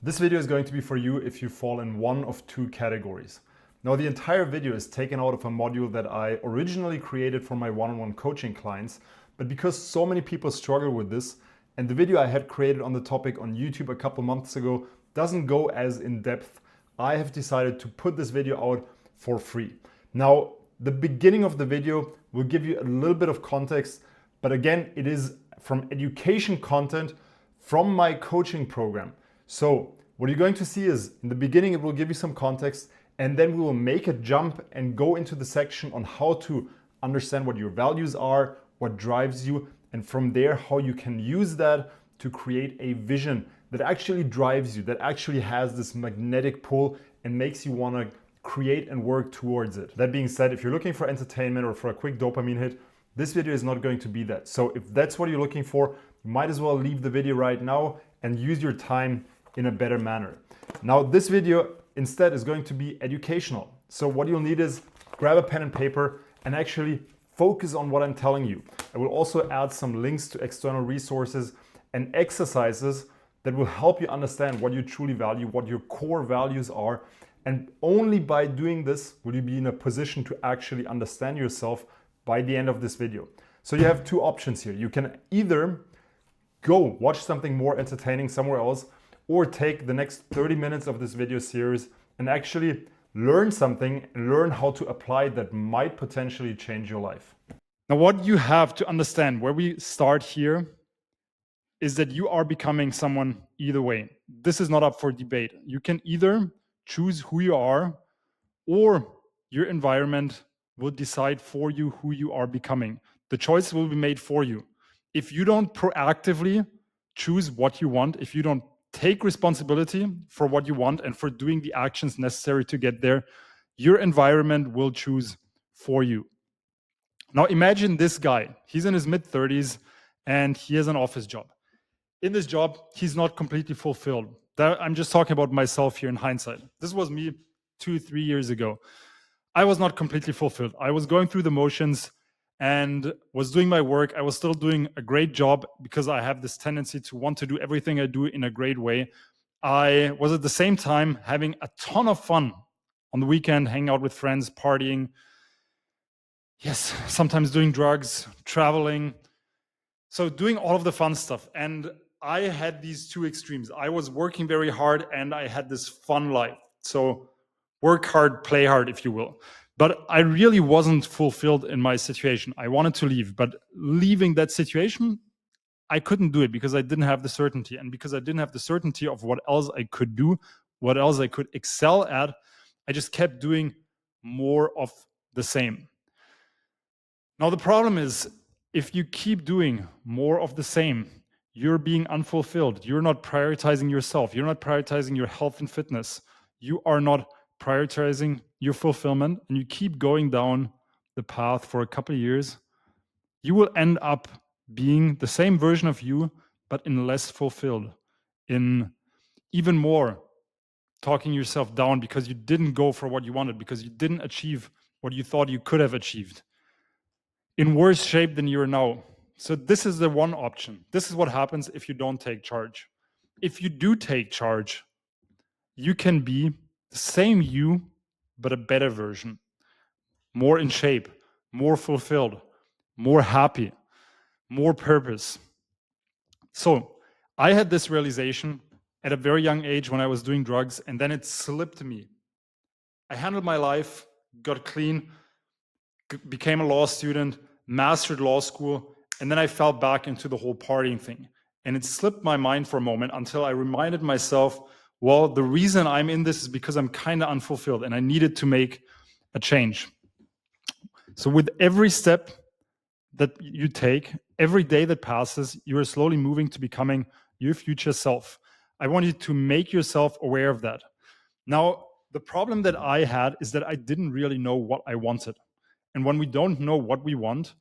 This video is going to be for you if you fall in one of two categories. Now, the entire video is taken out of a module that I originally created for my one-on-one coaching clients, but because so many people struggle with this, and the video I had created on the topic on YouTube a couple months ago doesn't go as in depth, I have decided to put this video out for free. Now, the beginning of the video will give you a little bit of context, but again, it is from education content from my coaching program. So what you're going to see is in the beginning, it will give you some context, and then we will make a jump and go into the section on how to understand what your values are, what drives you, and from there, how you can use that to create a vision that actually drives you, that actually has this magnetic pull and makes you want to create and work towards it. That being said, if you're looking for entertainment or for a quick dopamine hit, this video is not going to be that. So if that's what you're looking for, you might as well leave the video right now and use your time in a better manner. Now, this video instead is going to be educational. So what you'll need is grab a pen and paper and actually focus on what I'm telling you. I will also add some links to external resources and exercises that will help you understand what you truly value, what your core values are. And only by doing this will you be in a position to actually understand yourself by the end of this video. So you have two options here. You can either go watch something more entertaining somewhere else, or take the next 30 minutes of this video series and actually learn something and learn how to apply that might potentially change your life. Now, what you have to understand where we start here is that you are becoming someone either way. This is not up for debate. You can either choose who you are, or your environment will decide for you who you are becoming. The choice will be made for you. If you don't proactively choose what you want, if you don't take responsibility for what you want and for doing the actions necessary to get there, your environment will choose for you. Now imagine this guy. He's in his mid-30s and he has an office job. In this job, he's not completely fulfilled. I'm just talking about myself here in hindsight. This was me 2-3 years ago. I was not completely fulfilled. I was going through the motions and was doing my work. I was still doing a great job because I have this tendency to want to do everything I do in a great way. I was at the same time having a ton of fun on the weekend, hanging out with friends, partying. Yes, sometimes doing drugs, traveling. So doing all of the fun stuff. And I had these two extremes. I was working very hard and I had this fun life. So work hard, play hard, if you will. But I really wasn't fulfilled in my situation. I wanted to leave, but leaving that situation, I couldn't do it because I didn't have the certainty. And because I didn't have the certainty of what else I could do, what else I could excel at, I just kept doing more of the same. Now, the problem is, if you keep doing more of the same, you're being unfulfilled. You're not prioritizing yourself. You're not prioritizing your health and fitness. You are not prioritizing your fulfillment, and you keep going down the path for a couple of years, you will end up being the same version of you, but in less fulfilled, in even more talking yourself down because you didn't go for what you wanted, because you didn't achieve what you thought you could have achieved, in worse shape than you are now. So this is the one option. This is what happens if you don't take charge. If you do take charge, you can be the same you, but a better version, more in shape, more fulfilled, more happy, more purpose. So I had this realization at a very young age when I was doing drugs, and then it slipped me. I handled my life, got clean, became a law student, mastered law school, and then I fell back into the whole partying thing. And it slipped my mind for a moment until I reminded myself, well, the reason I'm in this is because I'm kind of unfulfilled and I needed to make a change. So with every step that you take, every day that passes, you are slowly moving to becoming your future self. I want you to make yourself aware of that. Now, the problem that I had is that I didn't really know what I wanted. And when we don't know what we want,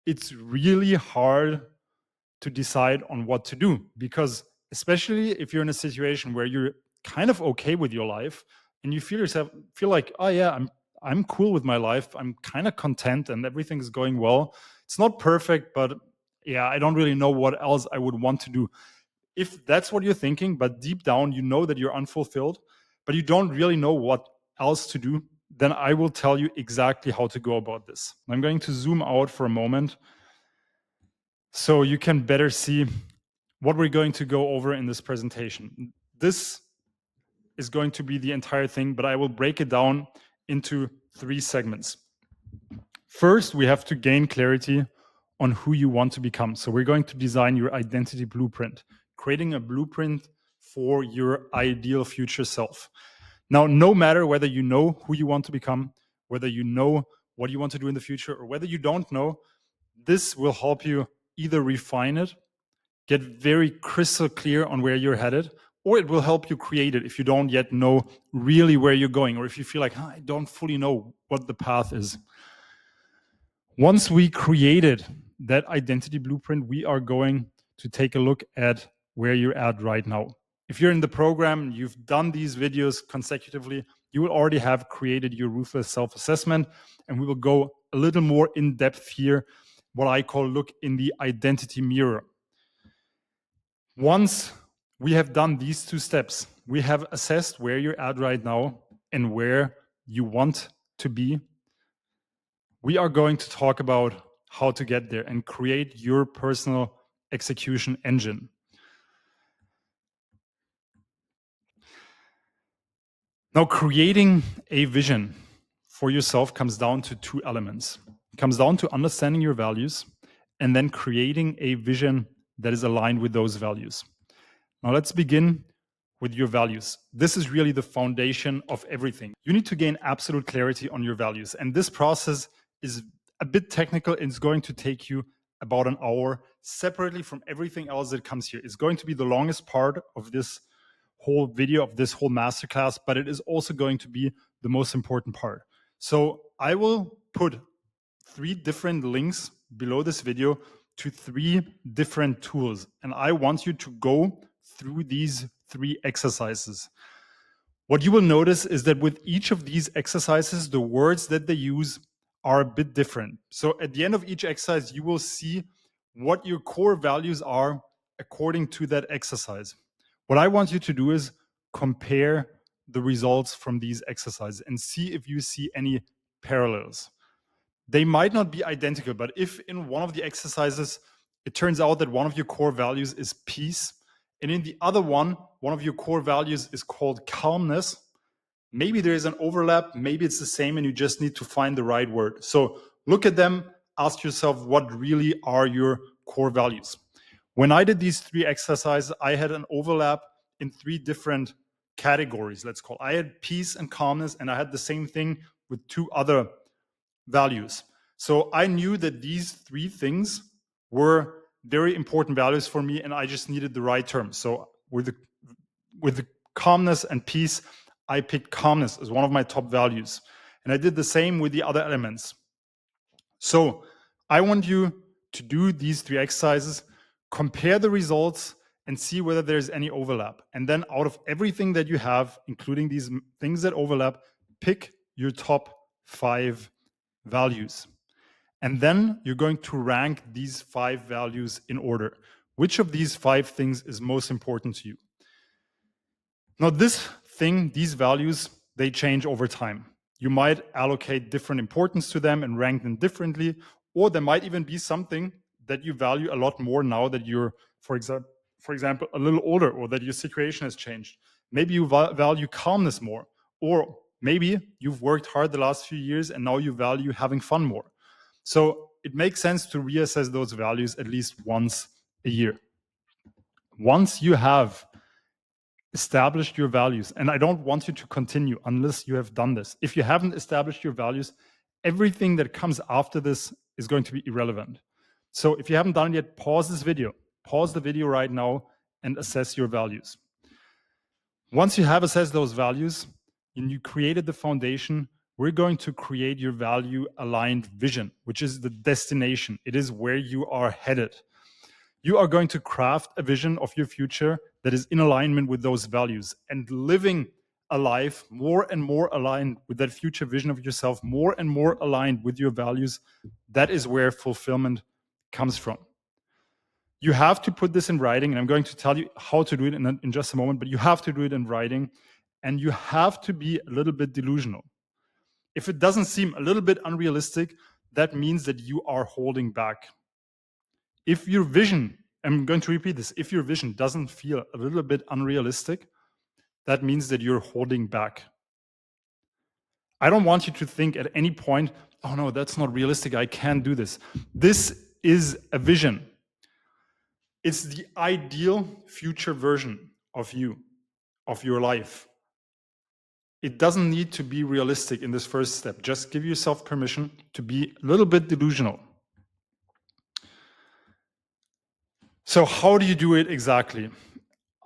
it's really hard to decide on what to do, because especially if you're in a situation where you're kind of okay with your life and you feel like, oh yeah, I'm cool with my life, I'm kind of content and everything's going well. It's not perfect, but yeah, I don't really know what else I would want to do. If that's what you're thinking, but deep down you know that you're unfulfilled, but you don't really know what else to do, then I will tell you exactly how to go about this. I'm going to zoom out for a moment so you can better see what we're going to go over in this presentation. This is going to be the entire thing, but I will break it down into 3 segments. First, we have to gain clarity on who you want to become. So we're going to design your identity blueprint, creating a blueprint for your ideal future self. Now, no matter whether you know who you want to become, whether you know what you want to do in the future, or whether you don't know, this will help you either refine it, get very crystal clear on where you're headed, or it will help you create it if you don't yet know really where you're going, or if you feel like, I don't fully know what the path is. Once we created that identity blueprint, we are going to take a look at where you're at right now. If you're in the program, you've done these videos consecutively, you will already have created your ruthless self-assessment, and we will go a little more in depth here, what I call look in the identity mirror. Once we have done these 2 steps, we have assessed where you're at right now and where you want to be. We are going to talk about how to get there and create your personal execution engine. Now, creating a vision for yourself comes down to 2 elements. It comes down to understanding your values and then creating a vision that is aligned with those values. Now, let's begin with your values. This is really the foundation of everything. You need to gain absolute clarity on your values. And this process is a bit technical and it's going to take you about an hour separately from everything else that comes here. It's going to be the longest part of this whole video, of this whole masterclass, but it is also going to be the most important part. So I will put 3 different links below this video to 3 different tools. And I want you to go through these 3 exercises. What you will notice is that with each of these exercises, the words that they use are a bit different. So at the end of each exercise, you will see what your core values are according to that exercise. What I want you to do is compare the results from these exercises and see if you see any parallels. They might not be identical, but if in one of the exercises, it turns out that one of your core values is peace, and in the other one of your core values is called calmness, maybe there is an overlap, maybe it's the same, and you just need to find the right word. So look at them, ask yourself what really are your core values. When I did these 3 exercises, I had an overlap in 3 different categories, let's call it. I had peace and calmness, and I had the same thing with 2 other values. So I knew that these 3 things were very important values for me, and I just needed the right term. So with the calmness and peace, I picked calmness as one of my top values. And I did the same with the other elements. So I want you to do these 3 exercises, compare the results, and see whether there's any overlap. And then out of everything that you have, including these things that overlap, pick your top 5 values. And then you're going to rank these 5 values in order. Which of these 5 things is most important to you? Now, these values, they change over time. You might allocate different importance to them and rank them differently, or there might even be something that you value a lot more now that you're, for example, a little older, or that your situation has changed. Maybe you value calmness more, or maybe you've worked hard the last few years and now you value having fun more. So it makes sense to reassess those values at least once a year. Once you have established your values, and I don't want you to continue unless you have done this. If you haven't established your values, everything that comes after this is going to be irrelevant. So if you haven't done it yet, pause the video right now and assess your values. Once you have assessed those values and you created the foundation, we're going to create your value aligned vision, which is the destination. It is where you are headed. You are going to craft a vision of your future that is in alignment with those values, and living a life more and more aligned with that future vision of yourself, more and more aligned with your values. That is where fulfillment comes from. You have to put this in writing, and I'm going to tell you how to do it in just a moment, but you have to do it in writing, and you have to be a little bit delusional. If it doesn't seem a little bit unrealistic, that means that you are holding back. If your vision, I'm going to repeat this, if your vision doesn't feel a little bit unrealistic, that means that you're holding back. I don't want you to think at any point, oh no, that's not realistic, I can't do this. This is a vision. It's the ideal future version of you, of your life. It doesn't need to be realistic in this first step. Just give yourself permission to be a little bit delusional. So how do you do it exactly?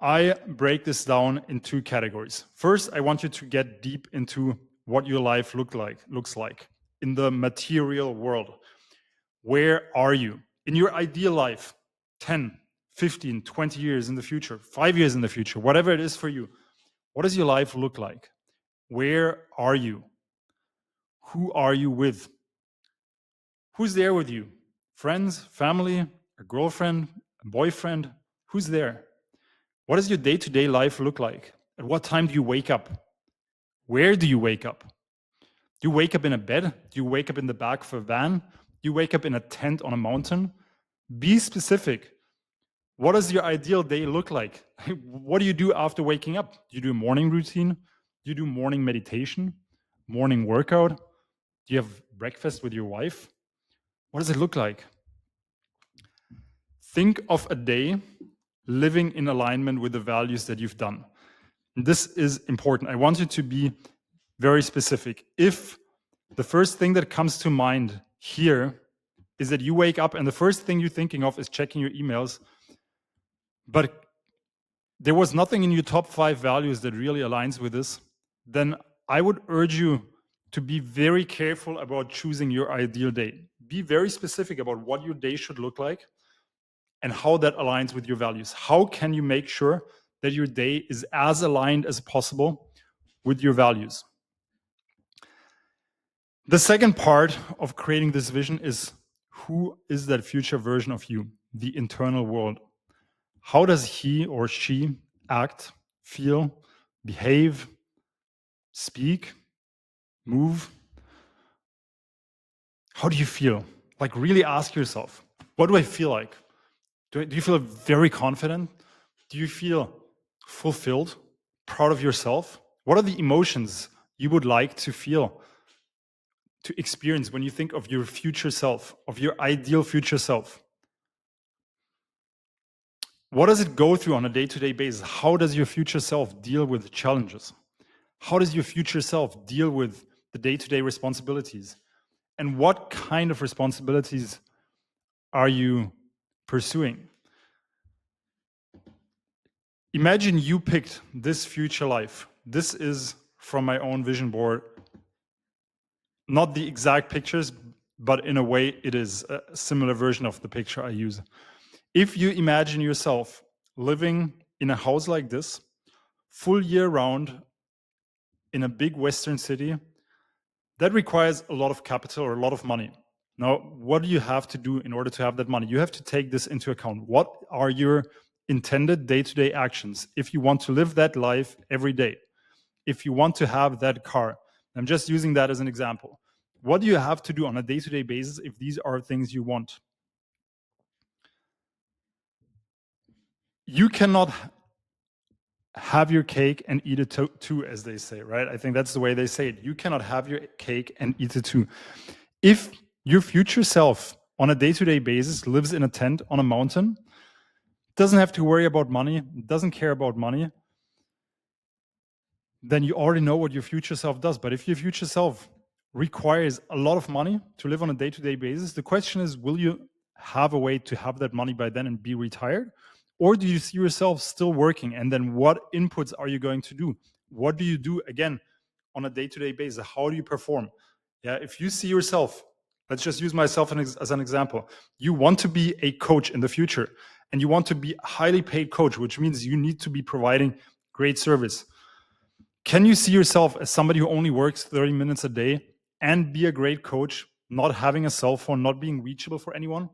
I break this down in two categories. First, I want you to get deep into what your life looks like in the material world. Where are you? In your ideal life, 10, 15, 20 years in the future, 5 years in the future, whatever it is for you, what does your life look like? Where are you? Who are you with? Who's there with you? Friends, family, a girlfriend, a boyfriend? Who's there? What does your day-to-day life look like? At what time do you wake up? Where do you wake up? Do you wake up in a bed? Do you wake up in the back of a van? Do you wake up in a tent on a mountain? Be specific. What does your ideal day look like? What do you do after waking up? Do you do a morning routine? Do you do morning meditation? Morning workout? Do you have breakfast with your wife? What does it look like? Think of a day living in alignment with the values that you've done. And this is important. I want you to be very specific. If the first thing that comes to mind here is that you wake up and the first thing you're thinking of is checking your emails, but there was nothing in your top 5 values that really aligns with this, then I would urge you to be very careful about choosing your ideal day. Be very specific about what your day should look like and how that aligns with your values. How can you make sure that your day is as aligned as possible with your values? The second part of creating this vision is, who is that future version of you, the internal world? How does he or she act, feel, behave, speak, move? How do you feel? Like, really ask yourself, what do I feel like? Do you feel very confident? Do you feel fulfilled, proud of yourself? What are the emotions you would like to feel, to experience when you think of your future self, of your ideal future self? What does it go through on a day-to-day basis? How does your future self deal with challenges? How does your future self deal with the day-to-day responsibilities? And what kind of responsibilities are you pursuing? Imagine you picked this future life. This is from my own vision board. Not the exact pictures, but in a way it is a similar version of the picture I use. If you imagine yourself living in a house like this, full year round, in a big Western city, that requires a lot of capital or a lot of money. Now, what do you have to do in order to have that money? You have to take this into account. What are your intended day-to-day actions if you want to live that life every day? If you want to have that car? I'm just using that as an example. What do you have to do on a day-to-day basis if these are things you want? You cannot have your cake and eat it too, as they say, right? I think that's the way they say it. You cannot have your cake and eat it too. If your future self on a day-to-day basis lives in a tent on a mountain, doesn't have to worry about money, doesn't care about money, then you already know what your future self does. But if your future self requires a lot of money to live on a day-to-day basis, the question is, will you have a way to have that money by then and be retired? Or do you see yourself still working? And then what inputs are you going to do? What do you do, again, on a day-to-day basis? How do you perform? Yeah, if you see yourself, let's just use myself as an example. You want to be a coach in the future, and you want to be a highly paid coach, which means you need to be providing great service. Can you see yourself as somebody who only works 30 minutes a day and be a great coach, not having a cell phone, not being reachable for anyone?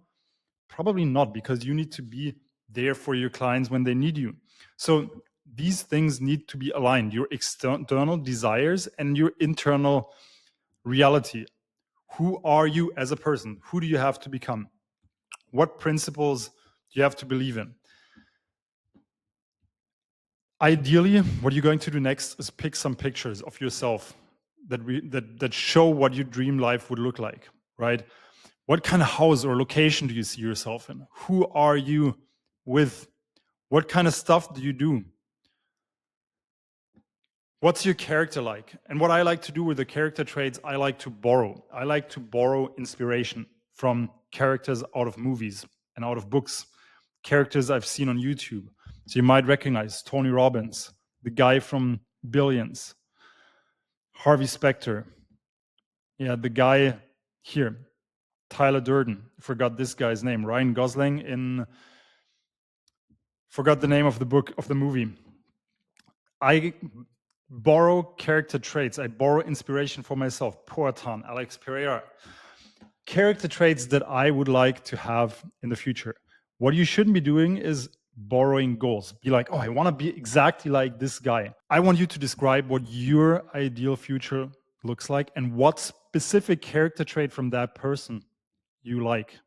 Probably not, because you need to be there for your clients when they need you. So these things need to be aligned, your external desires and your internal reality. Who are you as a person? Who do you have to become? What principles do you have to believe in? Ideally, what you're going to do next is pick some pictures of yourself that show what your dream life would look like, right? What kind of house or location do you see yourself in? Who are you with? What kind of stuff do you do? What's your character like? And what I like to do with the character traits, I like to borrow. I like to borrow inspiration from characters out of movies and out of books, characters I've seen on YouTube. So you might recognize Tony Robbins, the guy from Billions, Harvey Specter. Yeah, the guy here, Tyler Durden. Forgot this guy's name. Ryan Gosling forgot the name of the book, of the movie. I borrow character traits. I borrow inspiration for myself. Poatan, Alex Pereira. Character traits that I would like to have in the future. What you shouldn't be doing is borrowing goals. Be like, oh, I want to be exactly like this guy. I want you to describe what your ideal future looks like and what specific character trait from that person you like.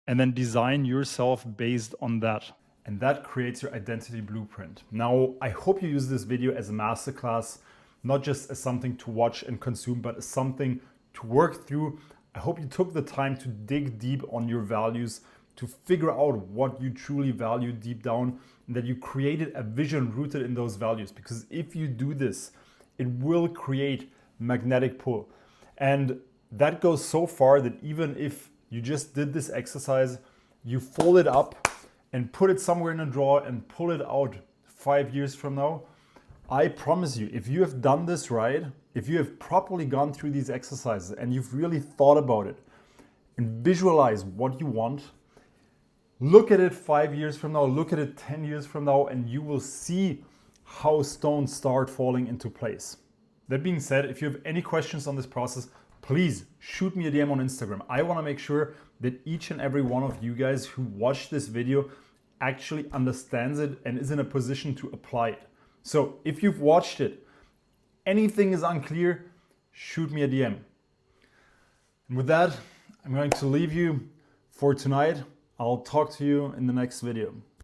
And then design yourself based on that. And that creates your identity blueprint. Now, I hope you use this video as a masterclass, not just as something to watch and consume, but as something to work through. I hope you took the time to dig deep on your values, to figure out what you truly value deep down, and that you created a vision rooted in those values. Because if you do this, it will create magnetic pull. And that goes so far that even if you just did this exercise, you fold it up and put it somewhere in a drawer and pull it out 5 years from now, I promise you, if you have done this right, if you have properly gone through these exercises and you've really thought about it and visualize what you want, look at it 5 years from now, look at it 10 years from now, and you will see how stones start falling into place. That being said, if you have any questions on this process, please shoot me a DM on Instagram. I want to make sure that each and every one of you guys who watch this video actually understands it and is in a position to apply it. So if you've watched it, anything is unclear, shoot me a DM. And with that, I'm going to leave you for tonight. I'll talk to you in the next video.